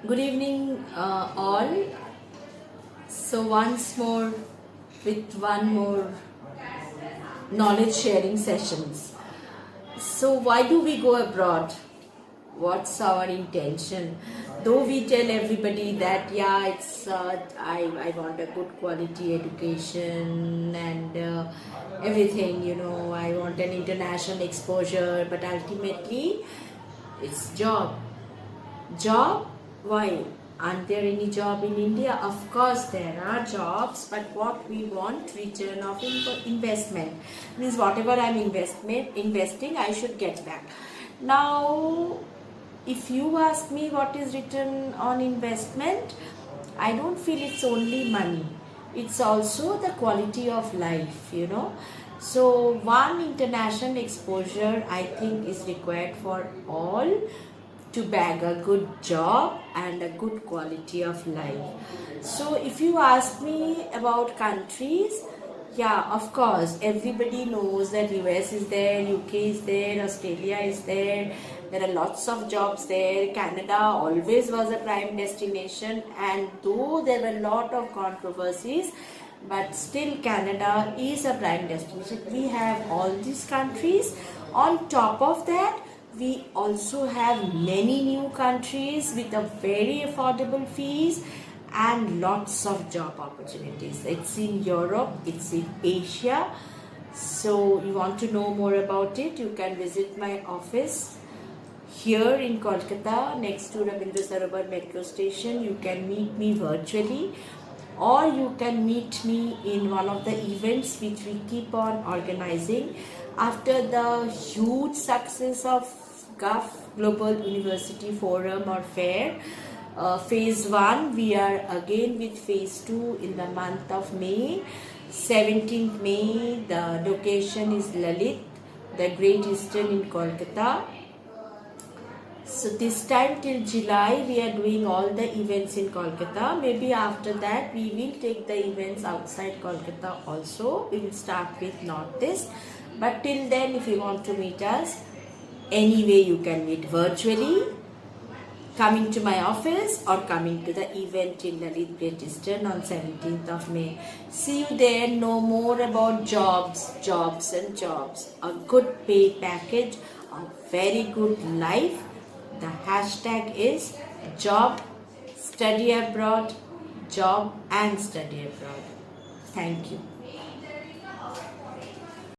Good evening, all. So, once more with one more knowledge sharing sessions. So, why do we go abroad? What's our intention? Though we tell everybody that it's I want a good quality education and everything, I want an international exposure, but ultimately it's job. Why aren't there any job in India? Of course there are jobs, but what we want, return of investment, means whatever I'm investing, I should get back. Now if you ask me what is return on investment, I don't feel it's only money, it's also the quality of life. So one international exposure I think is required for all to bag a good job and a good quality of life. So if you ask me about countries, of course, everybody knows that US is there, UK is there, Australia is there. There are lots of jobs there. Canada always was a prime destination, and though there were a lot of controversies, but still Canada is a prime destination. We have all these countries. On top of that, we also have many new countries with a very affordable fees and lots of job opportunities. It's in Europe, it's in Asia. So you want to know more about it, you can visit my office here in Kolkata next to Rabindra Sarovar metro station. You can meet me virtually, or you can meet me in one of the events which we keep on organizing after the huge success of GUF Global University Forum or Fair. Phase 1, we are again with phase 2 in the month of May. 17th May, the location is Lalit, the Great Eastern in Kolkata. So this time till July we are doing all the events in Kolkata. Maybe after that we will take the events outside Kolkata also. We will start with Northeast. But till then, if you want to meet us, anyway you can meet virtually, coming to my office or coming to the event in Lalit Great Eastern on 17th of May. See you there. Know more about jobs. A good pay package, a very good life. The hashtag is job, study abroad, job and study abroad. Thank you.